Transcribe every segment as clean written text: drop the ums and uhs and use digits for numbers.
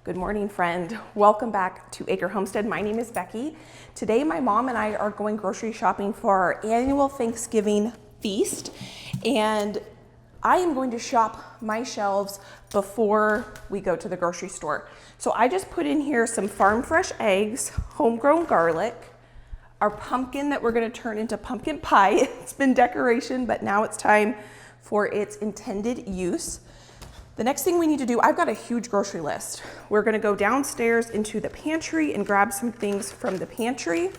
Good morning, friend. Welcome back to Acre Homestead. My name is Becky. Today, my mom and I are going grocery shopping for our annual Thanksgiving feast, and I am going to shop my shelves before we go to the grocery store. So I just put in here some farm fresh eggs, homegrown garlic, our pumpkin that we're going to turn into pumpkin pie. It's been decoration, but now it's time for its intended use. The next thing we need to do, I've got a huge grocery list. We're gonna go downstairs into the pantry and grab some things from the pantry.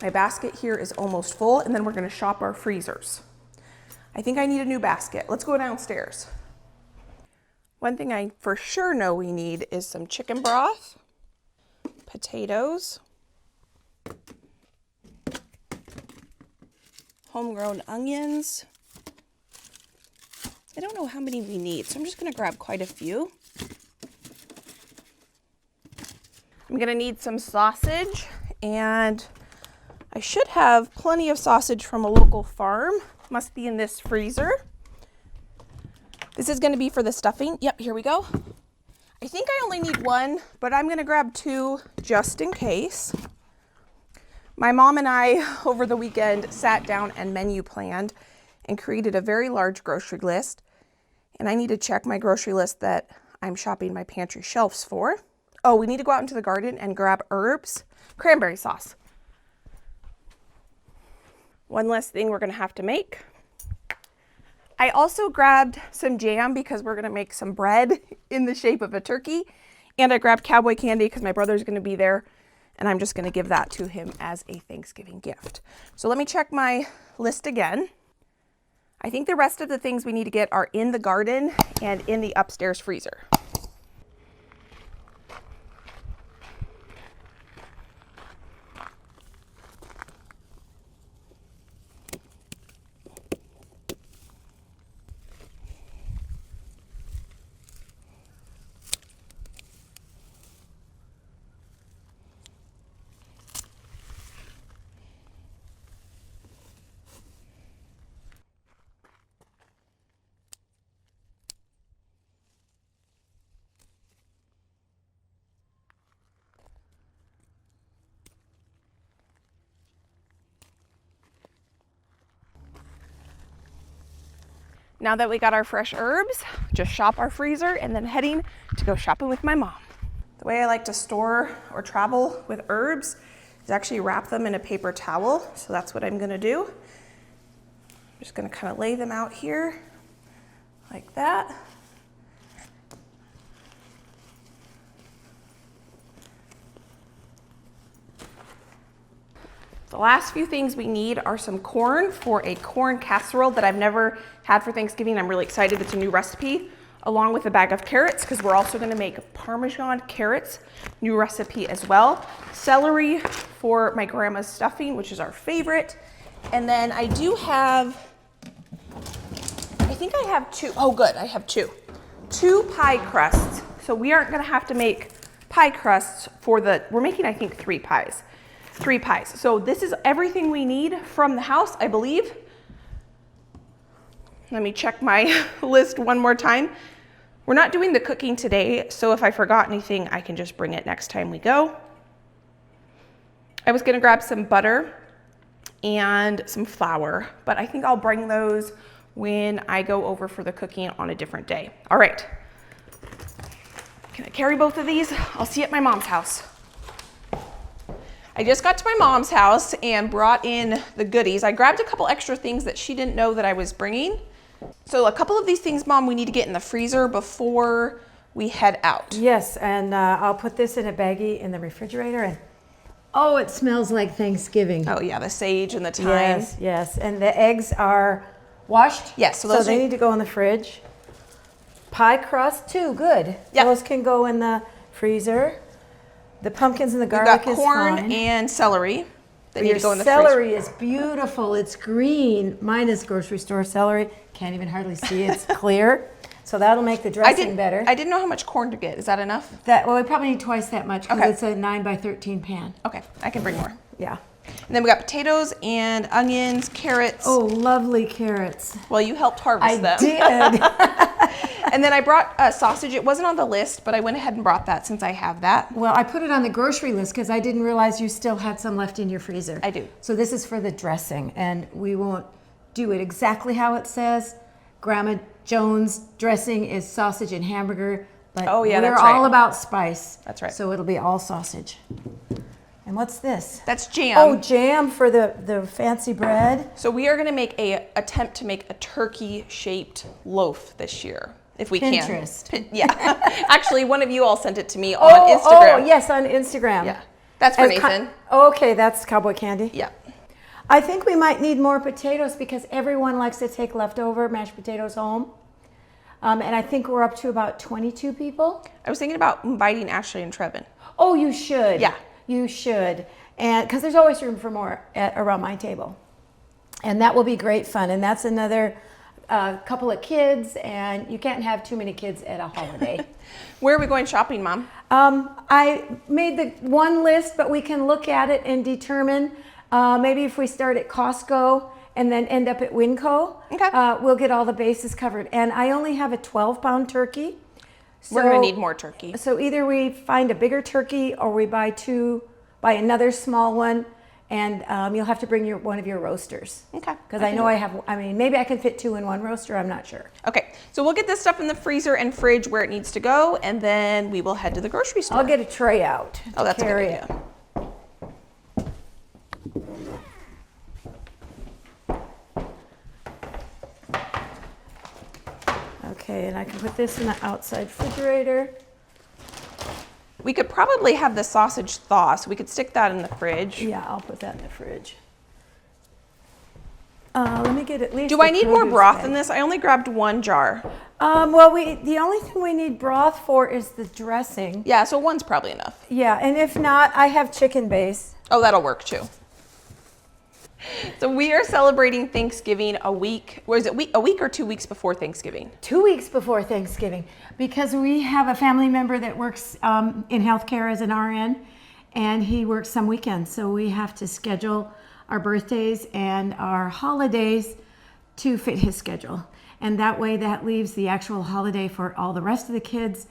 My basket here is almost full, and then we're gonna shop our freezers. I think I need a new basket. Let's go downstairs. One thing I for sure know we need is some chicken broth, potatoes, homegrown onions. I don't know how many we need, so I'm just gonna grab quite a few. I'm gonna need some sausage, and I should have plenty of sausage from a local farm. Must be in this freezer. This is gonna be for the stuffing. Yep, here we go. I think I only need one, but I'm gonna grab two just in case. My mom and I, over the weekend, sat down and menu planned and created a very large grocery list. And I need to check my grocery list that I'm shopping my pantry shelves for. Oh, we need to go out into the garden and grab herbs, cranberry sauce. One less thing we're gonna have to make. I also grabbed some jam because we're gonna make some bread in the shape of a turkey. And I grabbed cowboy candy because my brother's gonna be there, and I'm just gonna give that to him as a Thanksgiving gift. So let me check my list again. I think the rest of the things we need to get are in the garden and in the upstairs freezer. Now that we got our fresh herbs, just shop our freezer and then heading to go shopping with my mom. The way I like to store or travel with herbs is actually wrap them in a paper towel. So that's what I'm gonna do. I'm just gonna kind of lay them out here like that. The last few things we need are some corn for a corn casserole that I've never had for Thanksgiving. I'm really excited. It's a new recipe, along with a bag of carrots, because we're also going to make Parmesan carrots, new recipe as well. Celery for my grandma's stuffing, which is our favorite. And then I do have, I think I have two. Oh, good. I have two pie crusts. So we aren't going to have to make pie crusts for we're making, I think, three pies. So this is everything we need from the house, I believe. Let me check my list one more time. We're not doing the cooking today, so if I forgot anything, I can just bring it next time we go. I was gonna grab some butter and some flour, but I think I'll bring those when I go over for the cooking on a different day. All right, can I carry both of these? I'll see you at my mom's house. I just got to my mom's house and brought in the goodies. I grabbed a couple extra things that she didn't know that I was bringing. So a couple of these things, Mom, we need to get in the freezer before we head out. Yes, and I'll put this in a baggie in the refrigerator, and oh, it smells like Thanksgiving. Oh yeah, the sage and the thyme. Yes, yes, and the eggs are washed. Yes, so they need to go in the fridge. Pie crust too, good. Yep. Those can go in the freezer. The pumpkins and the garlic is fine. We've got corn and celery that need to go in the celery freezer. is beautiful. It's green. Mine is grocery store celery. Can't even hardly see it. It's clear. So that'll make the dressing better. I didn't know how much corn to get. Is that enough? Well, we probably need twice that much because Okay. it's a 9 by 13 pan. Okay, I can bring more. Yeah. And then we got potatoes and onions, carrots. Oh, lovely carrots. Well, you helped harvest them. I did. And then I brought a sausage. It wasn't on the list, but I went ahead and brought that since I have that. Well, I put it on the grocery list because I didn't realize you still had some left in your freezer. I do. So this is for the dressing, and we won't do it exactly how it says. Grandma Jones' dressing is sausage and hamburger, but oh, yeah, we're that's right. all about spice. That's right. So it'll be all sausage. And what's this? That's jam. Oh, jam for the fancy bread. So we are going to make a attempt to make a turkey-shaped loaf this year, if we Pinterest. can. Yeah. Actually, one of you all sent it to me on Oh, Instagram. yes, on Instagram. Yeah. That's for Nathan. Okay, that's cowboy candy. Yeah. I think we might need more potatoes because everyone likes to take leftover mashed potatoes home. And I think we're up to about 22 people. I was thinking about inviting Ashley and Trevin. Oh, you should. Yeah. You should. And because there's always room for more around my table. And that will be great fun. And that's another couple of kids, and you can't have too many kids at a holiday. Where are we going shopping, Mom? I made the one list, but we can look at it and determine maybe if we start at Costco and then end up at WinCo, Okay. We'll get all the bases covered. And I only have a 12-pound turkey. We're going to need more turkey. So either we find a bigger turkey or we buy another small one, and you'll have to bring one of your roasters. Okay. Because I know maybe I can fit 2 in one roaster, I'm not sure. Okay, so we'll get this stuff in the freezer and fridge where it needs to go, and then we will head to the grocery store. I'll get a tray out. Oh, that's a good carry idea. Okay, and I can put this in the outside refrigerator. We could probably have the sausage thaw, so we could stick that in the fridge. Yeah, I'll put that in the fridge. Let me get at least. Do I need more broth bag. than this? I only grabbed 1 jar. Well, the only thing we need broth for is the dressing. Yeah, so 1's probably enough. Yeah, and if not, I have chicken base. Oh, that'll work too. So we are celebrating Thanksgiving a week or 2 weeks before Thanksgiving? 2 weeks before Thanksgiving, because we have a family member that works in healthcare as an RN, and he works some weekends. So we have to schedule our birthdays and our holidays to fit his schedule. And that way that leaves the actual holiday for all the rest of the kids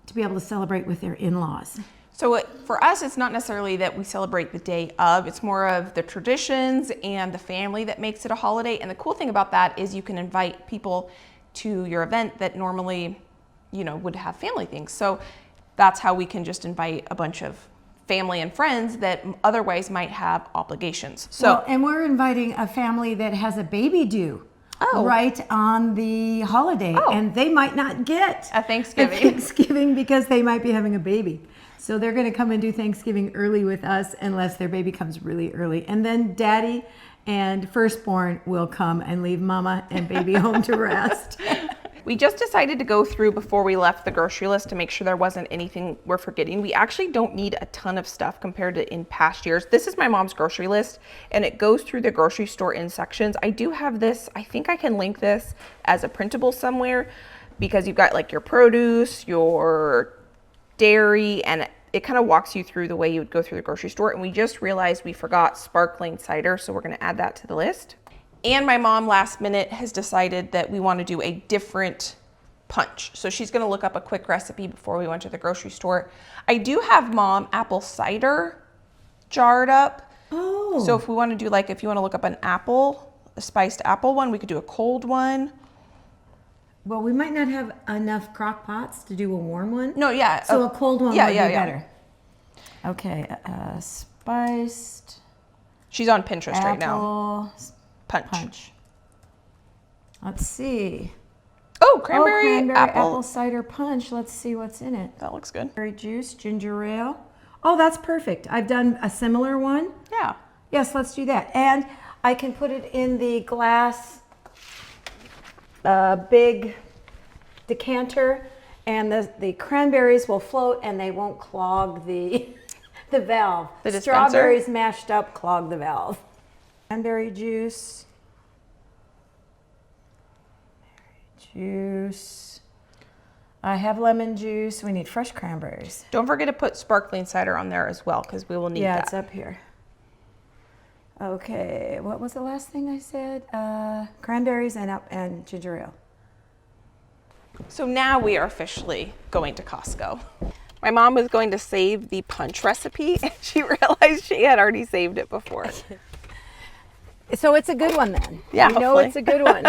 to be able to celebrate with their in-laws. So for us, it's not necessarily that we celebrate the day of, it's more of the traditions and the family that makes it a holiday. And the cool thing about that is you can invite people to your event that normally, would have family things. So that's how we can just invite a bunch of family and friends that otherwise might have obligations. So, and we're inviting a family that has a baby due. Oh. Right on the holiday, and they might not get a Thanksgiving because they might be having a baby. So they're going to come and do Thanksgiving early with us unless their baby comes really early. And then daddy and firstborn will come and leave mama and baby home to rest. We just decided to go through before we left the grocery list to make sure there wasn't anything we're forgetting. We actually don't need a ton of stuff compared to in past years. This is my mom's grocery list, and it goes through the grocery store in sections. I do have this, I think I can link this as a printable somewhere, because you've got like your produce, your dairy, and it kind of walks you through the way you would go through the grocery store. And we just realized we forgot sparkling cider, so we're going to add that to the list. And my mom last minute has decided that we want to do a different punch. So she's going to look up a quick recipe before we went to the grocery store. I do have Mom apple cider jarred up. Oh. So if we want to do if you want to look up a spiced apple one, we could do a cold one. Well, we might not have enough crock pots to do a warm one. No, yeah. So a cold one would be better. Okay, spiced. She's on Pinterest right now. Punch. Let's see. Oh, cranberry apple cider punch. Let's see what's in it. That looks good. Cranberry juice, ginger ale. Oh, that's perfect. I've done a similar one. Yeah. Yes, let's do that. And I can put it in the glass big decanter, and the cranberries will float and they won't clog the valve. The dispenser? Strawberries mashed up clog the valve. Cranberry juice. I have lemon juice. We need fresh cranberries. Don't forget to put sparkling cider on there as well, because we will need that. Yeah, it's up here. Okay, what was the last thing I said? Cranberries and ginger ale. So now we are officially going to Costco. My mom was going to save the punch recipe and she realized she had already saved it before. So it's a good one then. Yeah, you know hopefully. it's a good one.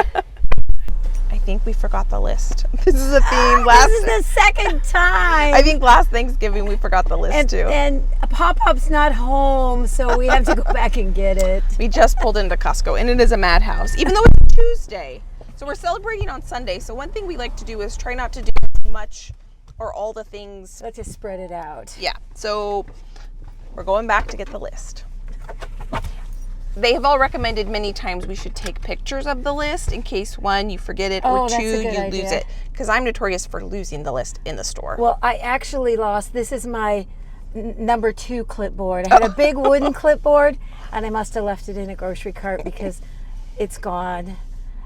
I think we forgot the list. This is a theme. This is the second time. I think last Thanksgiving we forgot the list too. And Pop-Pop's not home, so we have to go back and get it. We just pulled into Costco and it is a madhouse, even though it's Tuesday. So we're celebrating on Sunday. So one thing we like to do is try not to do much or all the things. Let's just spread it out. Yeah, so we're going back to get the list. They have all recommended many times we should take pictures of the list in case one, you forget it, or that's two, a good you idea. lose it. Because I'm notorious for losing the list in the store. Well, I actually lost, this is my number 2 clipboard. I had a big wooden clipboard and I must have left it in a grocery cart because it's gone.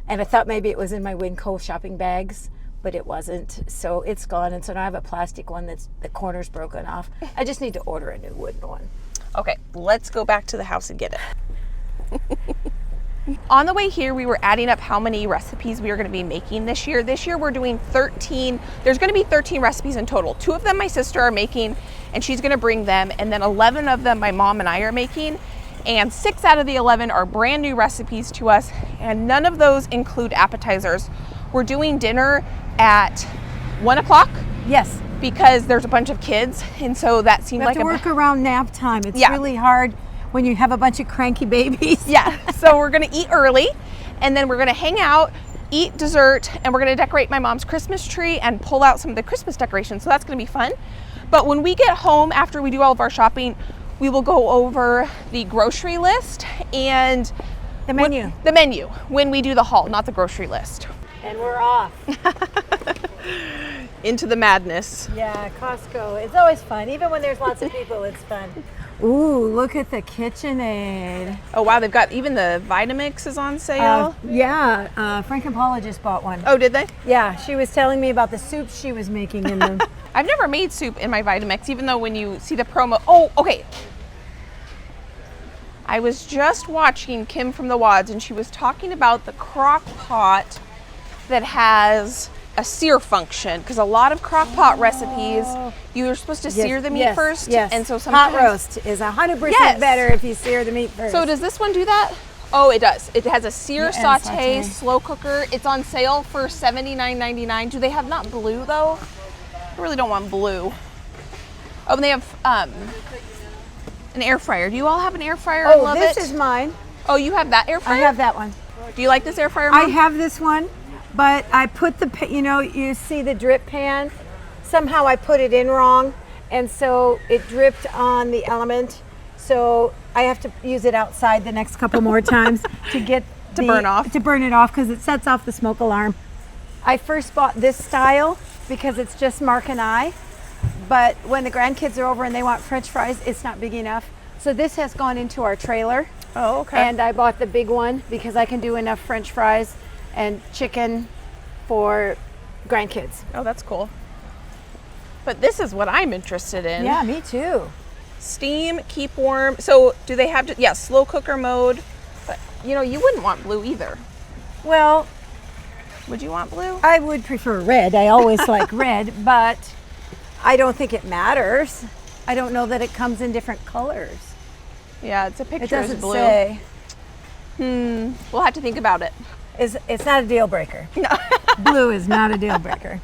And I thought maybe it was in my WinCo shopping bags, but it wasn't. So it's gone. And so now I have a plastic one that's the corner's broken off. I just need to order a new wooden one. Okay, let's go back to the house and get it. On the way here, we were adding up how many recipes we are going to be making this year. This year we're doing 13. There's going to be 13 recipes in total. 2 of them my sister are making and she's going to bring them. And then 11 of them my mom and I are making. And 6 out of the 11 are brand new recipes to us. And none of those include appetizers. We're doing dinner at 1 o'clock. Yes. Because there's a bunch of kids. And so that seemed We have like to work around nap time. It's Yeah. really hard when you have a bunch of cranky babies. Yeah, so we're gonna eat early and then we're gonna hang out, eat dessert, and we're gonna decorate my mom's Christmas tree and pull out some of the Christmas decorations. So that's gonna be fun. But when we get home, after we do all of our shopping, we will go over the grocery list and The menu. the menu when we do the haul, not the grocery list. And we're off. Into the madness. Yeah, Costco. It's always fun. Even when there's lots of people, it's fun. Ooh, look at the KitchenAid. Oh wow, they've got even the Vitamix is on sale. Frank and Paula just bought one. Oh, did they? Yeah, she was telling me about the soup she was making in them. I've never made soup in my Vitamix, even though when you see the promo, oh, okay. I was just watching Kim from the Wads and she was talking about the crock pot that has a sear function, because a lot of crock pot recipes, you're supposed to sear the meat first. Yes. And so sometimes hot roast is 100% Yes. better if you sear the meat first. So does this one do that? Oh, it does. It has a sear, And saute, saute. slow cooker. It's on sale for $79.99. Do they have not blue though? I really don't want blue. Oh, and they have an air fryer. Do you all have an air fryer? I love this it. is mine. Oh, you have that air fryer? I have that one. Do you like this air fryer, I Mom? have this one, but I put the, you see the drip pan? Somehow I put it in wrong, and so it dripped on the element. So I have to use it outside the next couple more times to get To burn off. To burn it off, because it sets off the smoke alarm. I first bought this style because it's just Mark and I, but when the grandkids are over and they want French fries, it's not big enough. So this has gone into our trailer. Oh, okay. And I bought the big one because I can do enough French fries and chicken for grandkids. Oh, that's cool. But this is what I'm interested in. Yeah, me too. Steam, keep warm. So do they have to, slow cooker mode. But you wouldn't want blue either. Well, Would you want blue? I would prefer red. I always like red, but I don't think it matters. I don't know that it comes in different colors. Yeah, it's a picture It doesn't is blue. say. We'll have to think about it. It's not a deal breaker. No. Blue is not a deal breaker.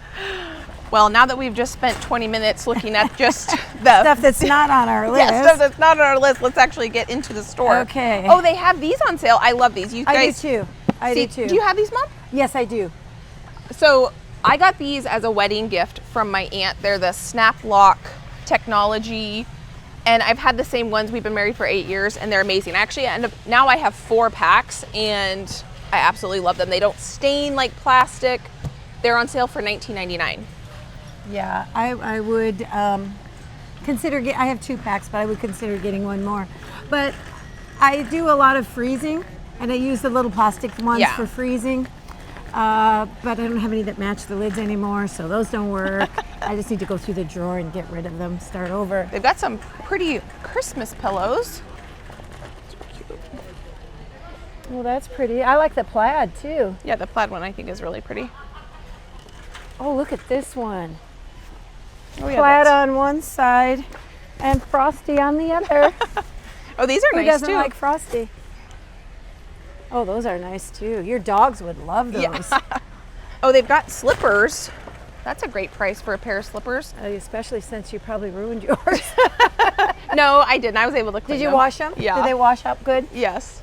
Well, now that we've just spent 20 minutes looking at just the Stuff that's not on our list. stuff that's not on our list, let's actually get into the store. Okay. Oh, they have these on sale. I love these. You I guys do too. I see, do too. Do you have these, Mom? Yes, I do. So I got these as a wedding gift from my aunt. They're the snap lock technology, and I've had the same ones. We've been married for 8 years, and they're amazing. Actually, now I have 4 packs, and I absolutely love them. They don't stain like plastic. They're on sale for $19.99. Yeah, I would consider, I have 2 packs, but I would consider getting one more. But I do a lot of freezing, and I use the little plastic ones Yeah. for freezing. But I don't have any that match the lids anymore, so those don't work. I just need to go through the drawer and get rid of them, start over. They've got some pretty Christmas pillows. Well, that's pretty. I like the plaid too. Yeah, the plaid one I think is really pretty. Oh, look at this one. Oh, yeah, Flat that's- on one side and frosty on the other. Oh, these are Who nice doesn't too. like frosty? Oh, those are nice too. Your dogs would love those. Yeah. Oh, they've got slippers. That's a great price for a pair of slippers. Especially since you probably ruined yours. No, I didn't. I was able to clean Did you them. wash them? Yeah. Did they wash up good? Yes.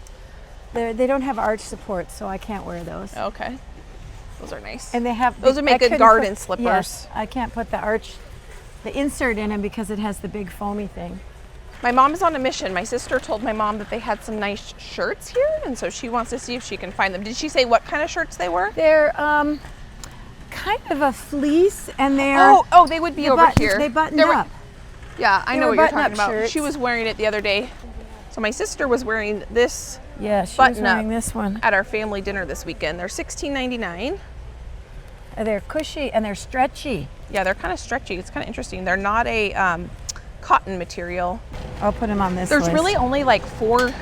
They don't have arch support, so I can't wear those. Okay. Those are nice. And they have Those would make I good couldn't garden put- slippers. Yes, I can't put the insert in them because it has the big foamy thing. My mom is on a mission. My sister told my mom that they had some nice shirts here, and so she wants to see if she can find them. Did she say what kind of shirts they were? They're kind of a fleece, and they're Oh, they would be over here. They button They were- up. Yeah, I They know were what you're button-up talking about. shirts. She was wearing it the other day. So my sister was wearing this Yeah, she was button wearing up this one. at our family dinner this weekend. They're $16.99. They're cushy and they're stretchy. Yeah, they're kind of stretchy. It's kind of interesting. They're not a cotton material. I'll put them on this There's list. really only like four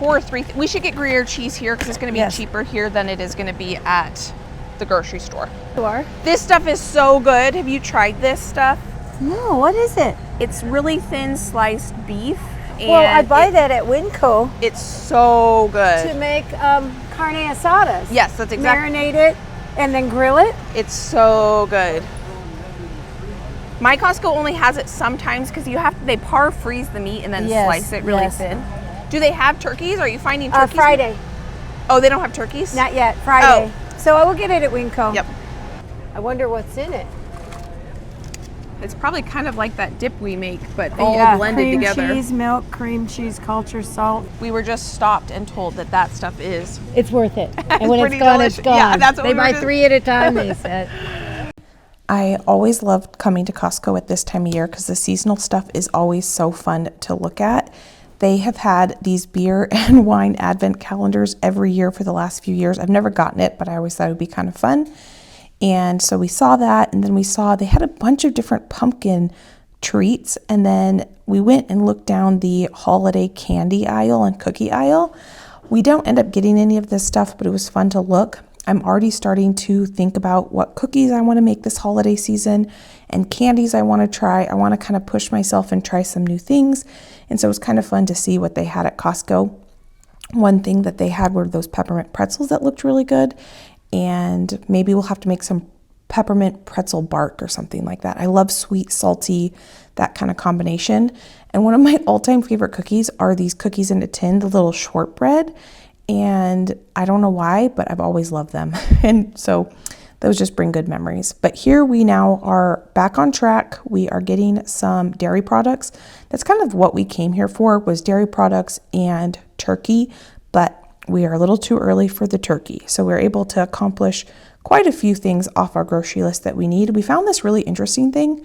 or three. We should get Gruyere cheese here because it's going to be Yes. cheaper here than it is going to be at the grocery store. You are? This stuff is so good. Have you tried this stuff? No, what is it? It's really thin sliced beef. And Well, I buy that at WinCo It's so good. to make carne asadas. Yes, that's exactly. Marinate it and then grill it. It's so good. My Costco only has it sometimes because they par freeze the meat and then Yes, slice it really yes. thin. Do they have turkeys? Are you finding turkeys? Friday. Oh, they don't have turkeys? Not yet. Friday. So I will get it at WinCo. Yep. I wonder what's in it. It's probably kind of like that dip we make, but all Yeah, blended cream together. cheese, milk, cream cheese, culture, salt. We were just stopped and told that stuff is. It's worth it. And when it's pretty gone, it's delicious. gone. Yeah, that's what they we were buy just- 3 at a time, they said. I always loved coming to Costco at this time of year because the seasonal stuff is always so fun to look at. They have had these beer and wine advent calendars every year for the last few years. I've never gotten it, but I always thought it would be kind of fun. And so we saw that, and then we saw they had a bunch of different pumpkin treats, and then we went and looked down the holiday candy aisle and cookie aisle. We don't end up getting any of this stuff, but it was fun to look. I'm already starting to think about what cookies I want to make this holiday season and candies I want to try. I want to kind of push myself and try some new things. And so it was kind of fun to see what they had at Costco. One thing that they had were those peppermint pretzels that looked really good. And maybe we'll have to make some peppermint pretzel bark or something like that. I love sweet, salty, that kind of combination. And one of my all-time favorite cookies are these cookies in a tin, the little shortbread. And I don't know why, but I've always loved them. And so those just bring good memories. But here we now are back on track. We are getting some dairy products. That's kind of what we came here for, was dairy products and turkey. But we are a little too early for the turkey. So we're able to accomplish quite a few things off our grocery list that we need. We found this really interesting thing.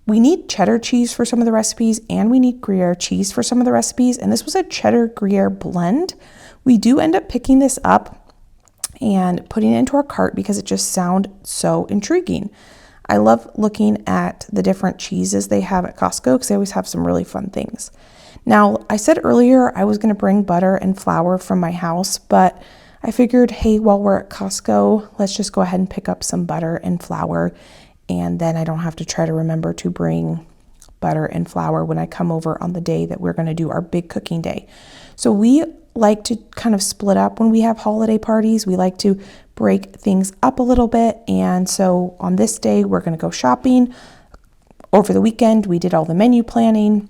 We need cheddar cheese for some of the recipes, and we need Gruyere cheese for some of the recipes. And this was a cheddar Gruyere blend. We do end up picking this up and putting it into our cart because it just sounded so intriguing. I love looking at the different cheeses they have at Costco because they always have some really fun things. Now, I said earlier I was going to bring butter and flour from my house, but I figured, hey, while we're at Costco, let's just go ahead and pick up some butter and flour, and then I don't have to try to remember to bring butter and flour when I come over on the day that we're going to do our big cooking day. So we like to kind of split up when we have holiday parties. We like to break things up a little bit, and so on this day, we're going to go shopping. Over the weekend, we did all the menu planning.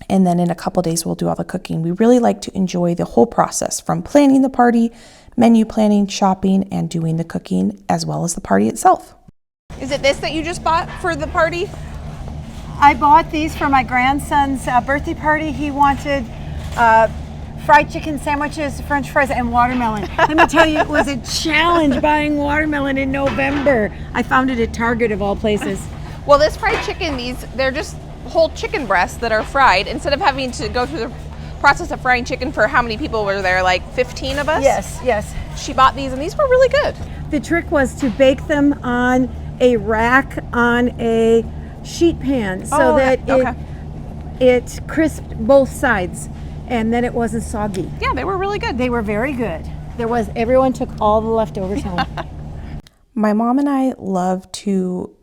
And then in a couple days, we'll do all the cooking. We really like to enjoy the whole process from planning the party, menu planning, shopping, and doing the cooking, as well as the party itself. Is it this that you just bought for the party? I bought these for my grandson's birthday party. He wanted fried chicken sandwiches, French fries, and watermelon. Let me tell you, it was a challenge buying watermelon in November. I found it at Target of all places. Well, this fried chicken, they're just whole chicken breasts that are fried. Instead of having to go through the process of frying chicken for how many people were there, like 15 of us? Yes. She bought these, and these were really good. The trick was to bake them on a rack on a sheet pan so it crisped both sides, and then it wasn't soggy. Yeah, they were really good. They were very good. Everyone took all the leftovers home. My mom and I love to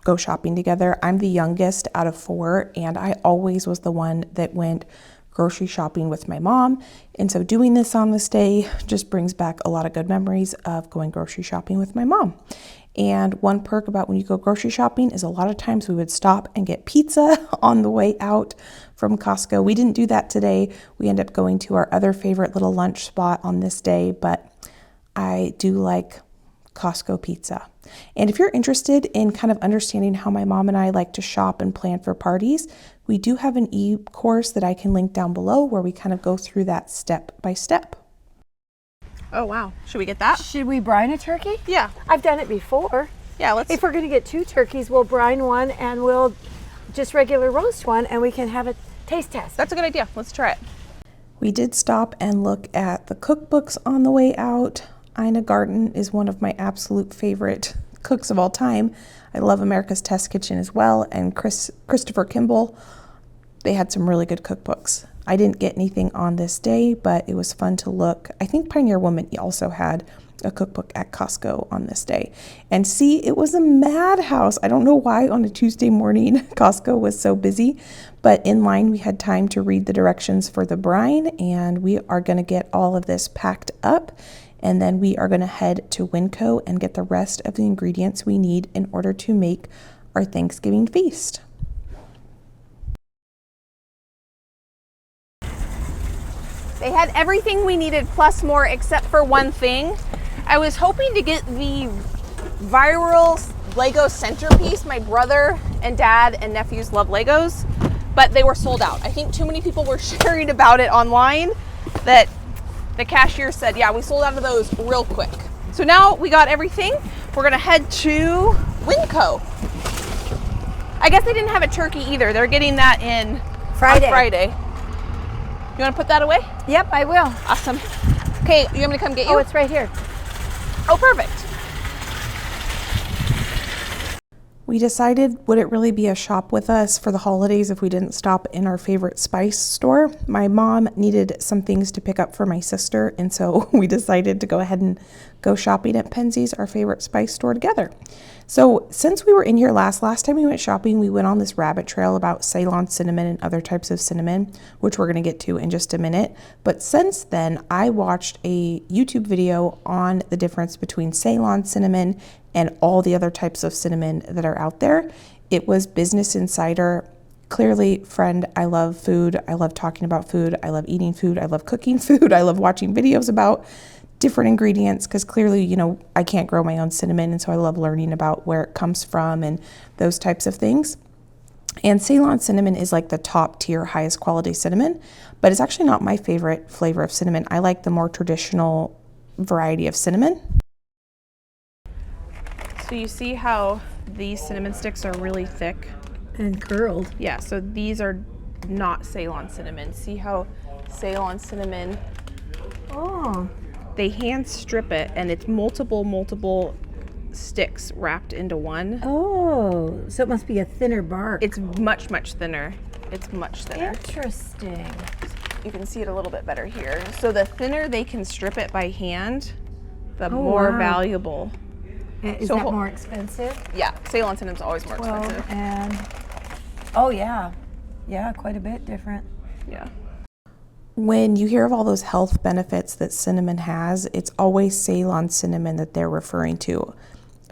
go shopping together. I'm the youngest out of 4, and I always was the one that went grocery shopping with my mom. And so doing this on this day just brings back a lot of good memories of going grocery shopping with my mom. And one perk about when you go grocery shopping is a lot of times we would stop and get pizza on the way out from Costco. We didn't do that today. We ended up going to our other favorite little lunch spot on this day, but I do like Costco pizza. And if you're interested in kind of understanding how my mom and I like to shop and plan for parties, we do have an e-course that I can link down below where we kind of go through that step by step. Oh, wow. Should we get that? Should we brine a turkey? Yeah. I've done it before. Yeah, let's. If we're going to get 2 turkeys, we'll brine one and we'll just regular roast one, and we can have a taste test. That's a good idea. Let's try it. We did stop and look at the cookbooks on the way out. Ina Garten is one of my absolute favorite cooks of all time. I love America's Test Kitchen as well, and Christopher Kimball. They had some really good cookbooks. I didn't get anything on this day, but it was fun to look. I think Pioneer Woman also had a cookbook at Costco on this day. And see, it was a madhouse. I don't know why on a Tuesday morning Costco was so busy, but in line we had time to read the directions for the brine, and we are going to get all of this packed up, and then we are going to head to WinCo and get the rest of the ingredients we need in order to make our Thanksgiving feast. They had everything we needed plus more except for one thing. I was hoping to get the viral Lego centerpiece. My brother and dad and nephews love Legos, but they were sold out. I think too many people were sharing about it online that the cashier said, yeah, we sold out of those real quick. So now we got everything. We're gonna head to WinCo. I guess they didn't have a turkey either. They're getting that in Friday. on Friday. You wanna put that away? Yep, I will. Awesome. Okay, you want me to come get you? Oh, it's right here. Oh, perfect. We decided, would it really be a shop with us for the holidays if we didn't stop in our favorite spice store? My mom needed some things to pick up for my sister, and so we decided to go ahead and go shopping at Penzeys, our favorite spice store, together. So since we were in here last time we went shopping, we went on this rabbit trail about Ceylon cinnamon and other types of cinnamon, which we're going to get to in just a minute. But since then, I watched a YouTube video on the difference between Ceylon cinnamon and all the other types of cinnamon that are out there. It was Business Insider. Clearly, friend, I love food. I love talking about food. I love eating food. I love cooking food. I love watching videos about different ingredients because clearly, you know, I can't grow my own cinnamon, and so I love learning about where it comes from and those types of things. And Ceylon cinnamon is like the top tier, highest quality cinnamon, but it's actually not my favorite flavor of cinnamon. I like the more traditional variety of cinnamon. So you see how these cinnamon sticks are really thick? And curled. Yeah, so these are not Ceylon cinnamon. See how Ceylon cinnamon, Oh. they hand strip it and it's multiple sticks wrapped into one. Oh, so it must be a thinner bark. It's much thinner. It's much thinner. Interesting. You can see it a little bit better here. So the thinner they can strip it by hand, the Oh, more wow. valuable. Is So that more expensive? Yeah, Ceylon cinnamon's always more Well, expensive. and oh yeah, quite a bit different. Yeah. When you hear of all those health benefits that cinnamon has, it's always Ceylon cinnamon that they're referring to.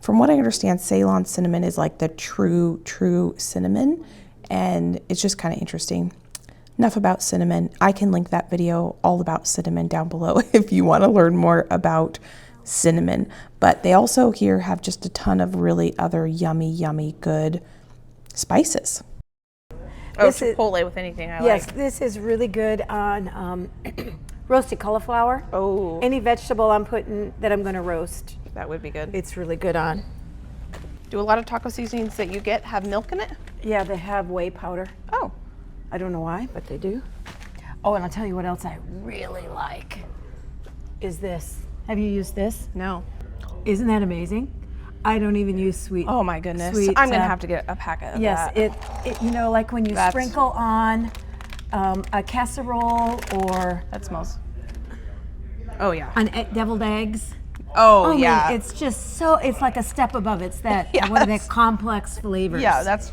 From what I understand, Ceylon cinnamon is like the true cinnamon, and it's just kind of interesting. Enough about cinnamon. I can link that video all about cinnamon down below if you want to learn more about cinnamon. But they also here have just a ton of really other yummy, good spices. Oh, This is- Chipotle with anything I Yes, like. this is really good on roasted cauliflower. Oh, Any vegetable I'm going to roast, that would be good. it's really good on. Do a lot of taco seasonings that you get have milk in it? Yeah, they have whey powder. Oh, I don't know why, but they do. Oh, and I'll tell you what else I really like is this. Have you used this? no. Isn't that amazing? I don't even use sweet. Oh my goodness. Sweet, I'm going to have to get a packet of Yes, that. it you know, like when you That's- sprinkle on a casserole or That smells. Oh yeah. on deviled eggs. Oh, I mean, yeah. it's just so, it's like a step above. It's that, Yes. what are they, complex flavors. Yeah, that's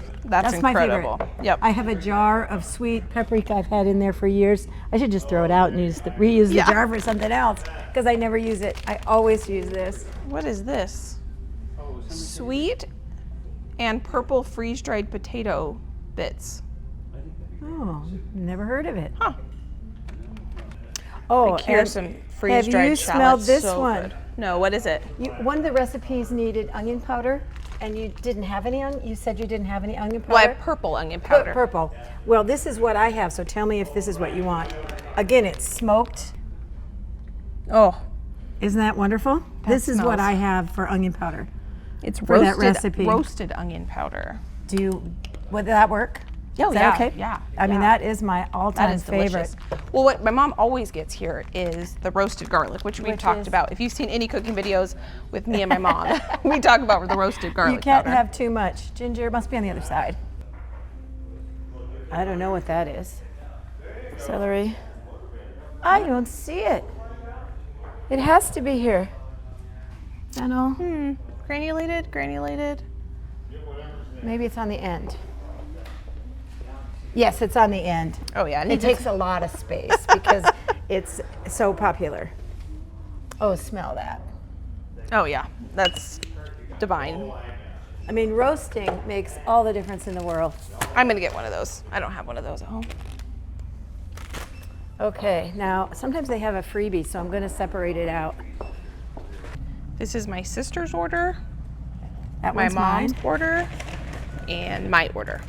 incredible. My favorite. Yep. I have a jar of sweet paprika I've had in there for years. I should just throw it out and reuse the jar for something else because I never use it. I always use this. What is this? Sweet and purple freeze-dried potato bits. Oh, never heard of it. Huh. Oh, Here's and some freeze-dried have you smelled shallots. this So one? good. No, what is it? One of the recipes needed onion powder, and you didn't have any onion. You said you didn't have any onion powder. Well, I have purple onion powder. Purple. Well, this is what I have. So tell me if this is what you want. Again, it's smoked. Oh, Isn't that wonderful? This is what smells- I have for onion powder. it's For that roasted, recipe. roasted onion powder. Would that work? Oh, Is that yeah, okay? yeah, I mean, yeah. that is my That all-time is favorite. delicious. Well, what my mom always gets here is the roasted garlic, which we've Which talked is- about. If you've seen any cooking videos with me and my mom, we talk about the roasted garlic You can't powder. have too much. Ginger must be on the other side. I don't know what that is. Celery. I don't see it. It has to be here. Fennel. Granulated. Maybe it's on the end. Yes, it's on the end. Oh yeah, It takes a lot of space because it's so popular. Oh, smell that. Oh yeah, that's divine. I mean, roasting makes all the difference in the world. I'm gonna get one of those. I don't have one of those at home. Okay, now sometimes they have a freebie, so I'm going to separate it out. This is my sister's order, That my one's mom's mine. order, and my order.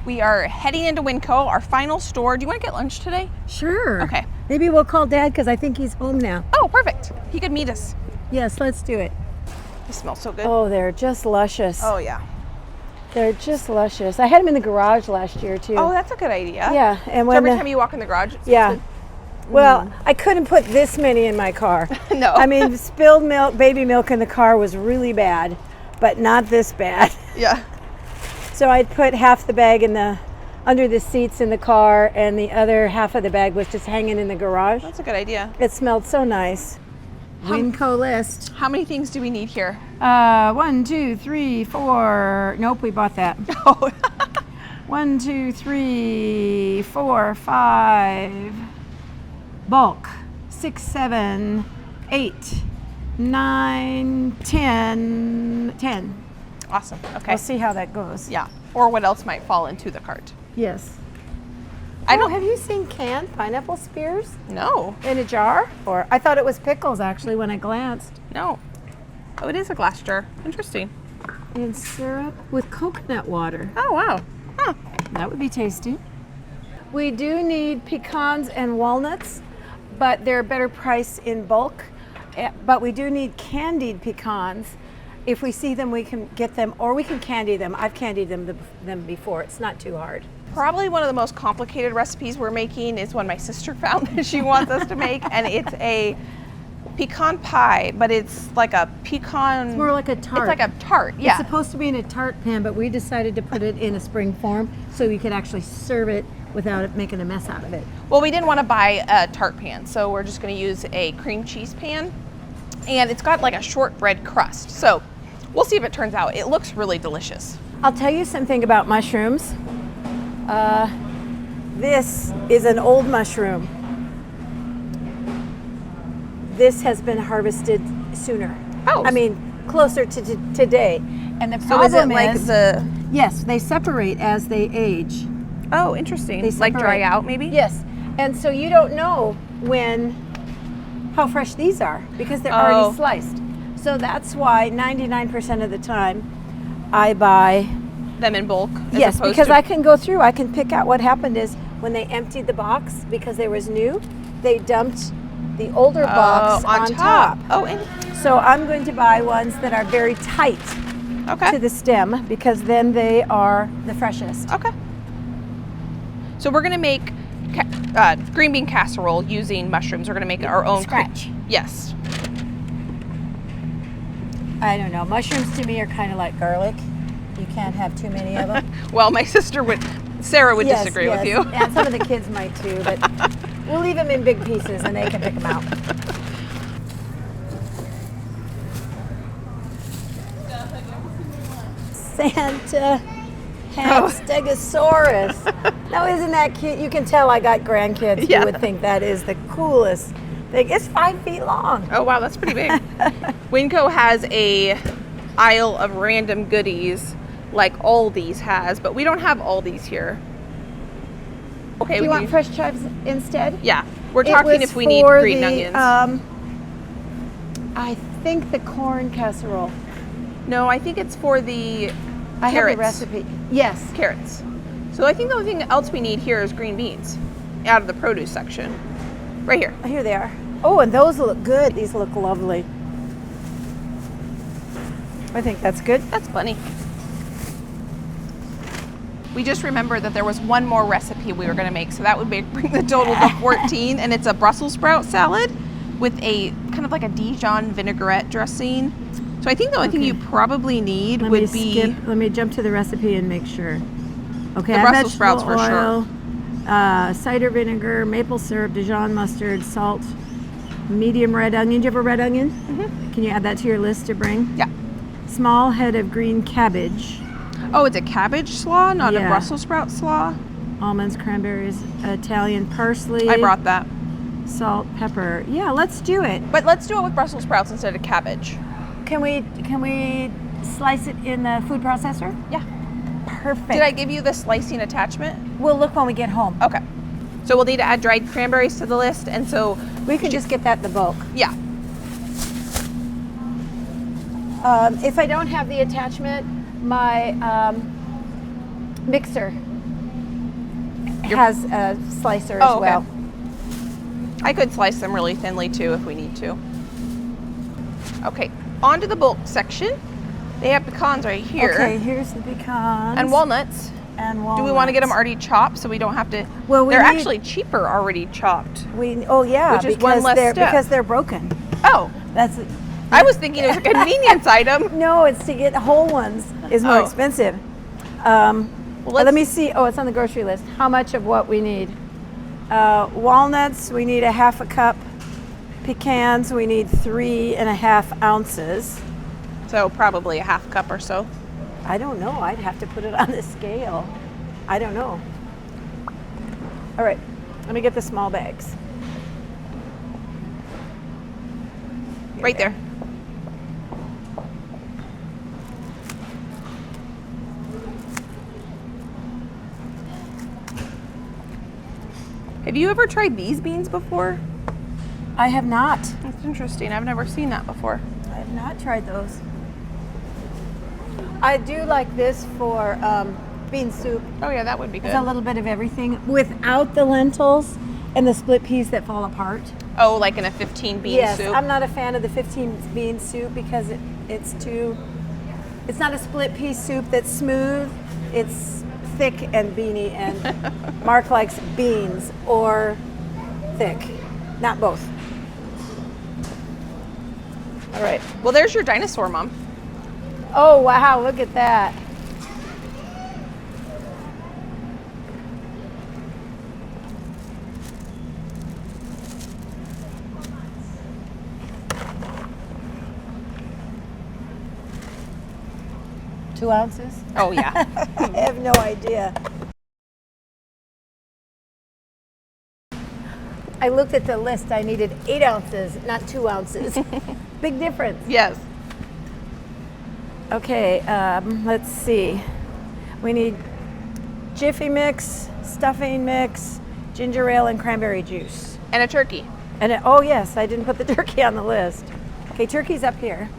We are heading into WinCo, our final store. Do you want to get lunch today? Sure. Okay. Maybe we'll call Dad because I think he's home now. Oh, perfect. He could meet us. Yes, let's do it. They smell so good. Oh, they're just luscious. Oh yeah. They're just luscious. I had them in the garage last year too. Oh, that's a good idea. yeah, and So when every the- time you walk in the garage, it smells yeah. good? Well, I couldn't put this many in my car. No. I mean, spilled milk, baby milk in the car was really bad, but not this bad. Yeah. So I'd put half the bag under the seats in the car, and the other half of the bag was just hanging in the garage. That's a good idea. It smelled so nice. WinCo list. How many things do we need here? 1, 2, 3, 4. Nope, we bought that. Oh. 1, 2, 3, 4, 5. Bulk. 6, 7, 8, 9, 10. 10. Awesome. Okay. We'll see how that goes. Yeah. Or what else might fall into the cart? Yes. I don't Have you seen canned pineapple spears know. in a jar? Or I thought it was pickles actually when I glanced. No. Oh, it is a glass jar. Interesting. In syrup with coconut water. Oh, wow. Huh. That would be tasty. We do need pecans and walnuts, but they're a better price in bulk. But we do need candied pecans. If we see them, we can get them, or we can candy them. I've candied them before. It's not too hard. Probably one of the most complicated recipes we're making is one my sister found that she wants us to make, and it's a pecan pie, but it's like a pecan. It's more like a tart. It's like a tart, yeah. It's supposed to be in a tart pan, but we decided to put it in a spring form so you could actually serve it without it making a mess out of it. Well, we didn't want to buy a tart pan, so we're just going to use a cream cheese pan, and it's got like a shortbread crust. So we'll see if it turns out. It looks really delicious. I'll tell you something about mushrooms. This is an old mushroom. This has been harvested sooner. Oh. I mean, closer to today. And the So is it problem like is, the? yes, they separate as they age. Oh, interesting. They Like dry separate. out, maybe. Yes, and so you don't know how fresh these are because they're already sliced. So that's why 99% of the time I buy. Them in bulk. As Yes, opposed because to, I can go through, I can pick out what happened is when they emptied the box because they was new, they dumped the older box on top. Oh, and So I'm going to buy ones that are very tight okay. to the stem because then they are the freshest. Okay. So we're gonna make green bean casserole using mushrooms. We're gonna make our own Scratch. Yes. I don't know. Mushrooms to me are kind of like garlic. You can't have too many of them. Well, my sister Sarah would Yes, disagree with yes. you. And some of the kids might too, but we'll leave them in big pieces and they can pick them out. Santa hat stegosaurus. Now, isn't that cute? You can tell I got grandkids Yeah. who would think that is the coolest thing. It's 5 feet long. Oh wow, that's pretty big. WinCo has a aisle of random goodies like Aldi's has, but we don't have Aldi's here. Okay, Do you want fresh chives instead? Yeah, we're It talking was if we need for green the, onions. I think the corn casserole. No, I think it's for the I have carrots. the recipe. Yes. Carrots. So I think the only thing else we need here is green beans out of the produce section. Right here. Here they are. Oh, and those look good. These look lovely. I think that's good. That's plenty. We just remembered that there was one more recipe we were going to make, so that would bring the total to 14, and it's a Brussels sprout salad with a kind of like a Dijon vinaigrette dressing. So I think the only thing you probably need would be Let me jump to the recipe and make sure. Okay, the Brussels sprouts for sure. Cider vinegar, maple syrup, Dijon mustard, salt, medium red onion. Do you have a red onion? Mm-hmm. Can you add that to your list to bring? Yeah. Small head of green cabbage. Oh, it's a cabbage slaw, not a Yeah. Brussels sprout slaw. Almonds, cranberries, Italian parsley. I brought that. Salt, pepper. Yeah, let's do it. But let's do it with Brussels sprouts instead of cabbage. Can we slice it in the food processor? Yeah. Perfect. Did I give you the slicing attachment? We'll look when we get home. Okay. So we'll need to add dried cranberries to the list, and so We can just get that in the bulk. yeah. If I don't have the attachment, my mixer has a slicer as Oh, okay. well. I could slice them really thinly too if we need to. Okay, on to the bulk section. They have pecans right here. Okay, here's the pecans. And walnuts. And walnuts. Do we want to get them already chopped so we don't have to? Well, they're need- actually cheaper already chopped. Oh yeah, Which is because one less they're step. because they're broken. Oh, That's I was thinking it was a convenience item. no, it's to get whole ones is more Oh. expensive. let's- Let me see. Oh, it's on the grocery list. How much of what we need? Walnuts, we need a half a cup. Pecans, we need 3.5 ounces. So probably a half cup or so. I don't know. I'd have to put it on the scale. I don't know. All right, let me get the small bags. Right there. Have you ever tried these beans before? I have not. That's interesting. I've never seen that before. I have not tried those. I do like this for bean soup. Oh yeah, that would be It's good. a little bit of everything without the lentils and the split peas that fall apart. Oh, like in a 15 bean Yes, soup? I'm not a fan of the 15 bean soup because it's not a split pea soup that's smooth. It's thick and beany, and Mark likes beans or thick, not both. All right. Well, there's your dinosaur, Mom. Oh, wow, look at that. Two ounces? Oh yeah. I have no idea. I looked at the list. I needed 8 ounces, not 2 ounces. Big difference. Yes. Okay, let's see. We need Jiffy mix, stuffing mix, ginger ale, and cranberry juice. And a turkey. Oh yes, I didn't put the turkey on the list. Okay, turkey's up here.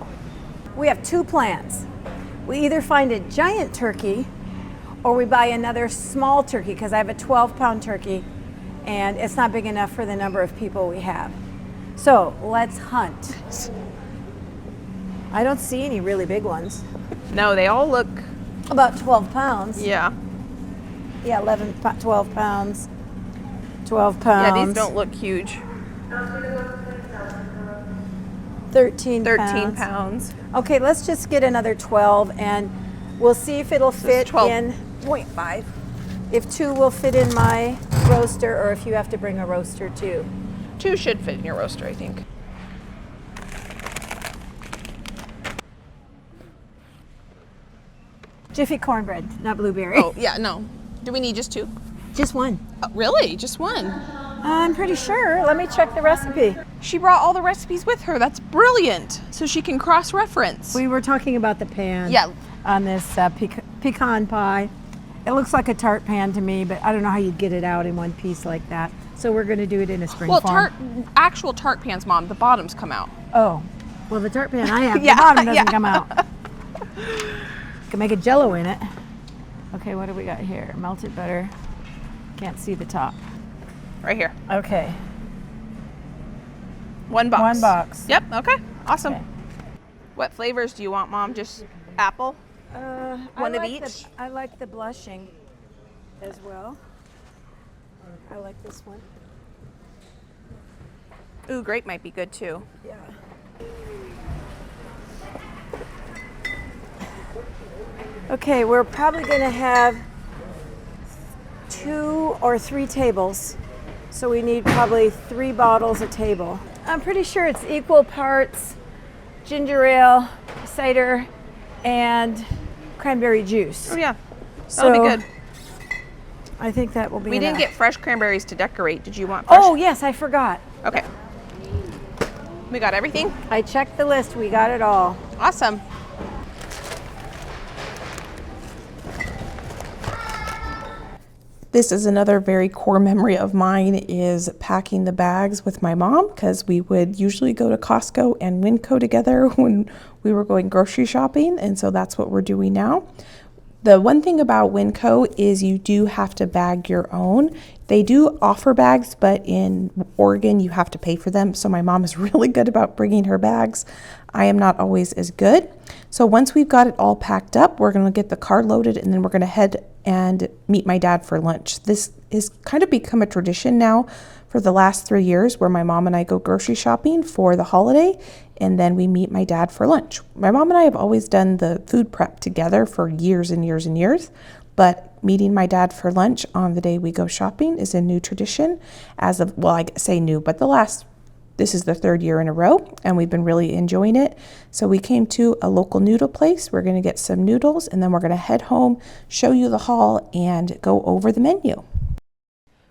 We have 2 plans. We either find a giant turkey or we buy another small turkey because I have a 12-pound turkey and it's not big enough for the number of people we have. So let's hunt. I don't see any really big ones. No, they all look. About 12 pounds. Yeah. Yeah, 12 pounds. 12 pounds. Yeah, these don't look huge. 13 13 pounds. pounds. Okay, let's just get another 12 and we'll see if it'll fit in. 12.5. If 2 will fit in my roaster or if you have to bring a roaster too. 2 should fit in your roaster, I think. Jiffy cornbread, not blueberry. Oh, yeah, no. Do we need just 2? Just one. Oh, really? Just one? I'm pretty sure. Let me check the recipe. She brought all the recipes with her. That's brilliant. So she can cross-reference. We were talking about the pan. Yeah. On this pecan pie. It looks like a tart pan to me, but I don't know how you'd get it out in one piece like that. So we're going to do it in a spring form. Actual tart pans, Mom, the bottoms come out. Oh, well, the tart pan I have, Yeah, the bottom doesn't yeah. come out. Can make a Jello in it. Okay, what do we got here? Melted butter. Can't see the top. Right here. Okay. 1 box. 1 box. Yep, okay. Awesome. Okay. What flavors do you want, Mom? Just apple? One of each? I like the blushing as well. I like this one. Ooh, grape might be good too. Yeah. Okay, we're probably going to have 2 or 3 tables. So we need probably 3 bottles a table. I'm pretty sure it's equal parts ginger ale, cider, and cranberry juice. Oh yeah, that'll be good. I think that will be We didn't enough. get fresh cranberries to decorate. Did you want fresh? Oh, yes, I forgot. Okay. We got everything? I checked the list. We got it all. Awesome. This is another very core memory of mine, is packing the bags with my mom, because we would usually go to Costco and WinCo together when we were going grocery shopping, and so that's what we're doing now. The one thing about WinCo is you do have to bag your own. They do offer bags, but in Oregon you have to pay for them. So my mom is really good about bringing her bags. I am not always as good. So once we've got it all packed up, we're going to get the car loaded, and then we're going to head and meet my dad for lunch. This has kind of become a tradition now for the last 3 years, where my mom and I go grocery shopping for the holiday, and then we meet my dad for lunch. My mom and I have always done the food prep together for years and years and years, but meeting my dad for lunch on the day we go shopping is a new tradition. As of, well, I say new, but this is the 3rd year in a row, and we've been really enjoying it. So we came to a local noodle place. We're going to get some noodles, and then we're going to head home, show you the haul, and go over the menu.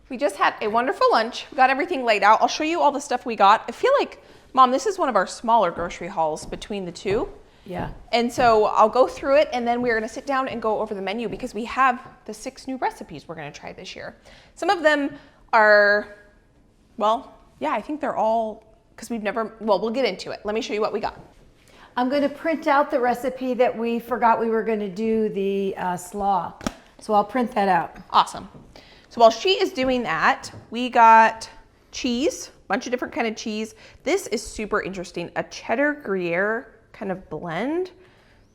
We just had a wonderful lunch. We got everything laid out. I'll show you all the stuff we got. I feel like, Mom, this is one of our smaller grocery hauls between the two. Yeah. And so I'll go through it, and then we're going to sit down and go over the menu, because we have the 6 new recipes we're going to try this year. Some of them are, well, yeah, I think they're all, because we'll get into it. Let me show you what we got. I'm going to print out the recipe that we forgot we were going to do, the slaw. So I'll print that out. Awesome. So while she is doing that, we got cheese, a bunch of different kind of cheese. This is super interesting, a cheddar Gruyere kind of blend.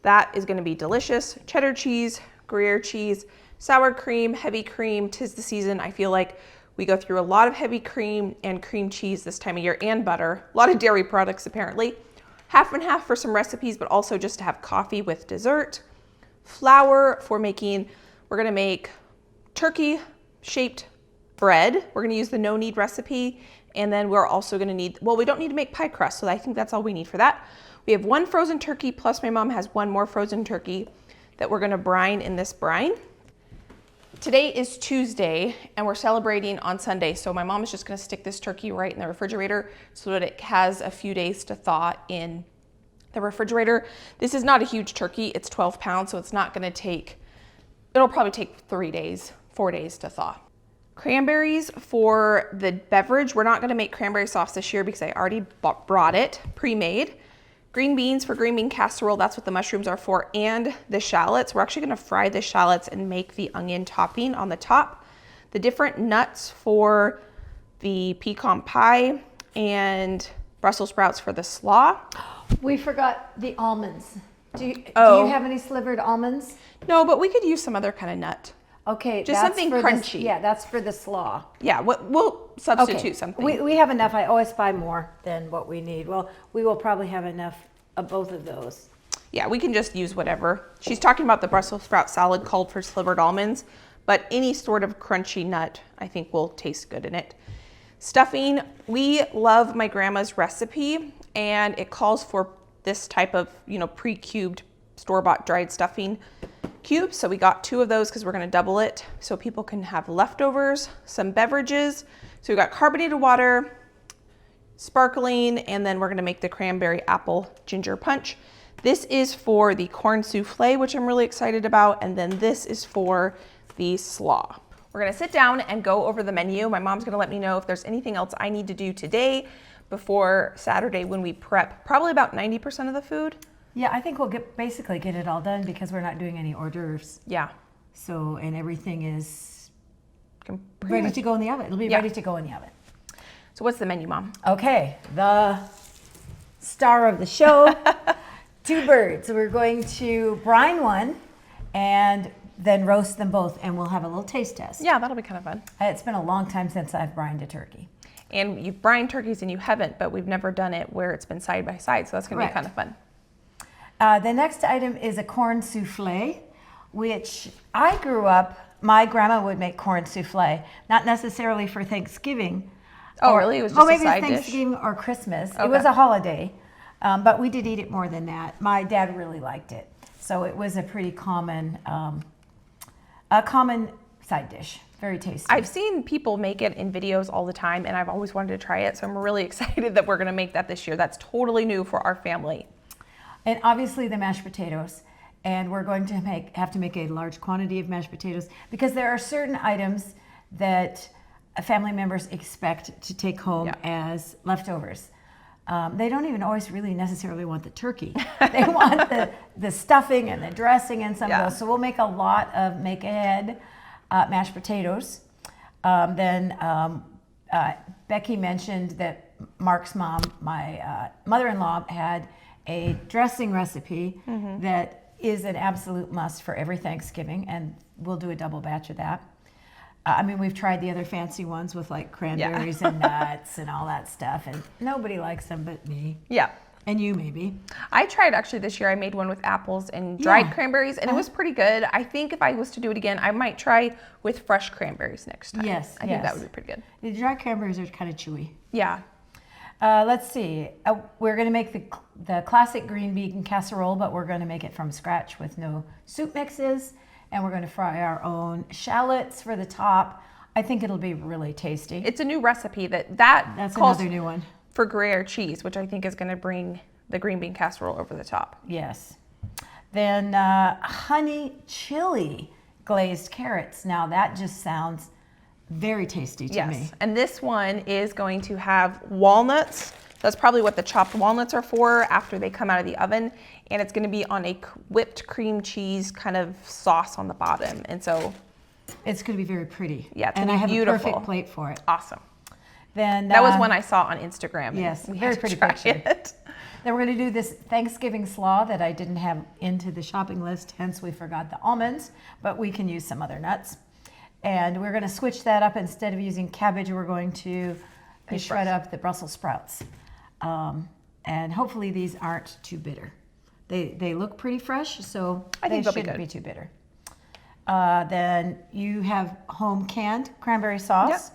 That is going to be delicious. Cheddar cheese, Gruyere cheese, sour cream, heavy cream. 'Tis the season. I feel like we go through a lot of heavy cream and cream cheese this time of year, and butter. A lot of dairy products apparently. Half and half for some recipes, but also just to have coffee with dessert. Flour for making, we're going to make turkey shaped bread. We're going to use the no knead recipe, and then we're also going to need, well, we don't need to make pie crust, so I think that's all we need for that. We have 1 frozen turkey, plus my mom has 1 more frozen turkey that we're going to brine in this brine. Today is Tuesday, and we're celebrating on Sunday, so my mom is just going to stick this turkey right in the refrigerator so that it has a few days to thaw in the refrigerator. This is not a huge turkey. It's 12 pounds, so it's not going to take, it'll probably take 3 days, 4 days to thaw. Cranberries for the beverage. We're not going to make cranberry sauce this year because I already brought it pre-made. Green beans for green bean casserole. That's what the mushrooms are for. And the shallots. We're actually going to fry the shallots and make the onion topping on the top. The different nuts for the pecan pie, and Brussels sprouts for the slaw. We forgot the almonds. Do you have any slivered almonds? No, but we could use some other kind of nut. Okay, Just something crunchy. Yeah, that's for the slaw. Yeah, we'll substitute something. We have enough. I always buy more than what we need. Well, we will probably have enough of both of those. Yeah, we can just use whatever. She's talking about the Brussels sprout salad called for slivered almonds, but any sort of crunchy nut I think will taste good in it. Stuffing, we love my grandma's recipe, and it calls for this type of, pre-cubed store-bought dried stuffing. cubes. So we got 2 of those because we're going to double it so people can have leftovers, some beverages. So we got carbonated water, sparkling, and then we're going to make the cranberry apple ginger punch. This is for the corn souffle, which I'm really excited about. And then this is for the slaw. We're going to sit down and go over the menu. My mom's going to let me know if there's anything else I need to do today before Saturday when we prep probably about 90% of the food. Yeah, I think we'll basically get it all done because we're not doing any hors d'oeuvres. Yeah. So, and everything is Pretty ready much. to go in the oven. It'll be ready to go in the oven. So what's the menu, Mom? Okay, the star of the show, 2 birds. We're going to brine one and then roast them both, and we'll have a little taste test. Yeah, that'll be kind of fun. It's been a long time since I've brined a turkey. And you've brined turkeys and you haven't, but we've never done it where it's been side by side, so that's going to be kind of fun. The next item is a corn souffle, which I grew up, my grandma would make corn souffle, not necessarily for Thanksgiving. Oh, really? It was just maybe a side dish? Thanksgiving or Christmas. Okay. It was a holiday, but we did eat it more than that. My dad really liked it, so it was a pretty common side dish. Very tasty. I've seen people make it in videos all the time, and I've always wanted to try it, so I'm really excited that we're going to make that this year. That's totally new for our family. And obviously the mashed potatoes. And we're going to have to make a large quantity of mashed potatoes because there are certain items that family members expect to take home as leftovers. They don't even always really necessarily want the turkey. They want the stuffing and the dressing and some of those. So we'll make a lot of make-ahead mashed potatoes. Becky mentioned that Mark's mom, my mother-in-law, had a dressing recipe that is an absolute must for every Thanksgiving, and we'll do a double batch of that. I mean, we've tried the other fancy ones with like cranberries and nuts and all that stuff, and nobody likes them but me. Yeah. And you maybe. I tried actually this year. I made one with apples and dried cranberries, and it was pretty good. I think if I was to do it again, I might try with fresh cranberries next time. Yes, I think that would be pretty good. The dried cranberries are kind of chewy. Yeah. Let's see. We're going to make the classic green bean casserole, but we're going to make it from scratch with no soup mixes. And we're going to fry our own shallots for the top. I think it'll be really tasty. It's a new recipe that's another new one. For Gruyere cheese, which I think is going to bring the green bean casserole over the top. Yes. Then honey chili glazed carrots. Now that just sounds very tasty to me. And this one is going to have walnuts. That's probably what the chopped walnuts are for after they come out of the oven. And it's going to be on a whipped cream cheese kind of sauce on the bottom. And so it's going to be very pretty. Yeah, it's and going to be beautiful. I have a perfect plate for it. Awesome. Then that was one I saw on Instagram. Yes, we very had to pretty try picture. it. Then we're going to do this Thanksgiving slaw that I didn't have into the shopping list, hence we forgot the almonds, but we can use some other nuts. And we're going to switch that up. Instead of using cabbage, we're going to shred up the Brussels sprouts. And hopefully these aren't too bitter. They look pretty fresh, so I think they they'll shouldn't be be too bitter. Then you have home canned cranberry sauce.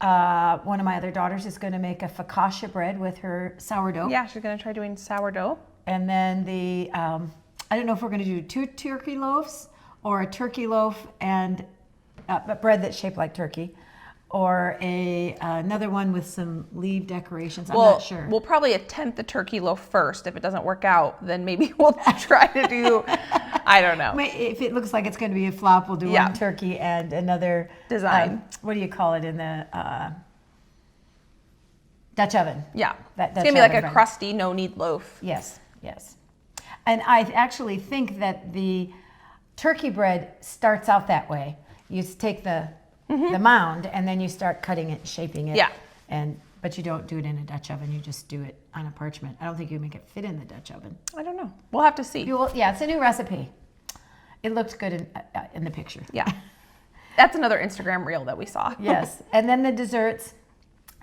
One of my other daughters is going to make a focaccia bread with her sourdough. Yeah, she's going to try doing sourdough. And then I don't know if we're going to do 2 turkey loaves or a turkey loaf and bread that's shaped like turkey, or another one with some leaf decorations. I'm not sure. We'll probably attempt the turkey loaf first. If it doesn't work out, then maybe we'll try to do, I don't know. If it looks like it's going to be a flop, we'll do one turkey and another design. What do you call it in the Dutch oven? Yeah. It's going to be like a crusty, no-knead loaf. Yes, yes. And I actually think that the turkey bread starts out that way. You take the mound and then you start cutting it and shaping it. Yeah. But you don't do it in a Dutch oven. You just do it on a parchment. I don't think you make it fit in the Dutch oven. I don't know. We'll have to see. Yeah, it's a new recipe. It looked good in the picture. Yeah. That's another Instagram reel that we saw. Yes. And then the desserts,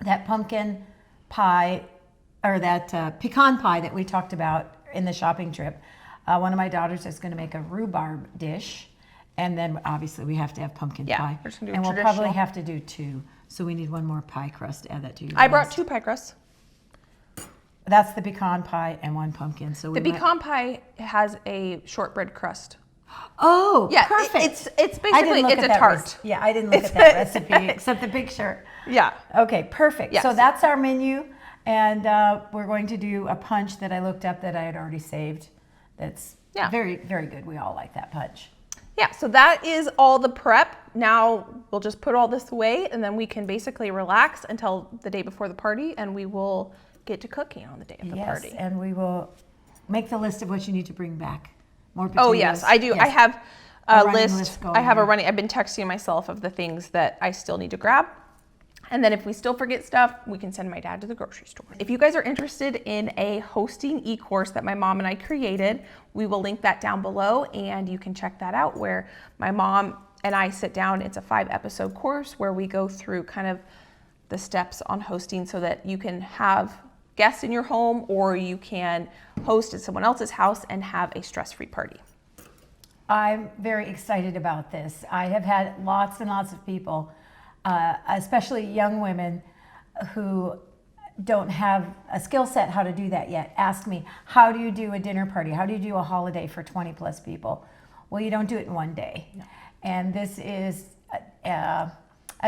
that pumpkin pie, or that pecan pie that we talked about in the shopping trip. One of my daughters is going to make a rhubarb dish. And then obviously we have to have pumpkin pie. We're just gonna do and we'll traditional. probably have to do 2. So we need one more pie crust to add that to your I brought list. 2 pie crusts. That's the pecan pie and 1 pumpkin. So The pecan pie has a shortbread crust Oh, Yeah, perfect. it's I didn't basically, look it's at a that tart. Yeah, I didn't look at that recipe except the picture. Yeah. Okay, perfect. Yes. So that's our menu, and we're going to do a punch that I looked up that I had already saved. That's very, very good. We all like that punch. Yeah, so that is all the prep. Now we'll just put all this away and then we can basically relax until the day before the party, and we will get to cooking on the day of the party. Yes, and we will make the list of what you need to bring back. More potatoes. Oh yes, I do. Yes. I have A a running list. list going I have a there. running, I've been texting myself of the things that I still need to grab. And then if we still forget stuff, we can send my dad to the grocery store. If you guys are interested in a hosting e-course that my mom and I created, we will link that down below and you can check that out, where my mom and I sit down. It's a 5-episode course where we go through kind of the steps on hosting so that you can have guests in your home, or you can host at someone else's house and have a stress-free party. I'm very excited about this. I have had lots and lots of people, especially young women who don't have a skill set how to do that yet, ask me, how do you do a dinner party? How do you do a holiday for 20 plus people? Well, you don't do it in one day. No. And this is a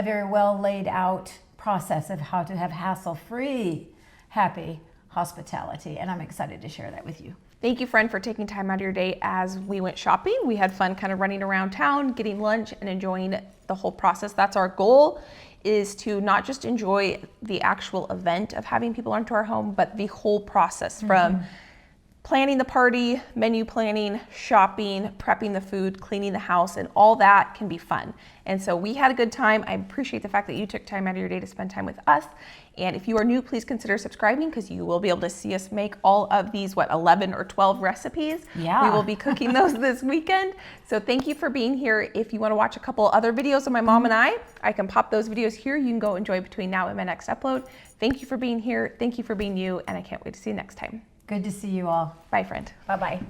very well laid out process of how to have hassle-free, happy hospitality. And I'm excited to share that with you. Thank you, friend, for taking time out of your day as we went shopping. We had fun kind of running around town, getting lunch, and enjoying the whole process. That's our goal, is to not just enjoy the actual event of having people into our home, but the whole process from planning the party, menu planning, shopping, prepping the food, cleaning the house, and all that can be fun. And so we had a good time. I appreciate the fact that you took time out of your day to spend time with us. And if you are new, please consider subscribing, because you will be able to see us make all of these, 11 or 12 recipes. Yeah. We will be cooking those this weekend. So thank you for being here. If you want to watch a couple other videos of my mom and I can pop those videos here. You can go enjoy between now and my next upload. Thank you for being here. Thank you for being you. And I can't wait to see you next time. Good to see you all. Bye, friend. Bye-bye.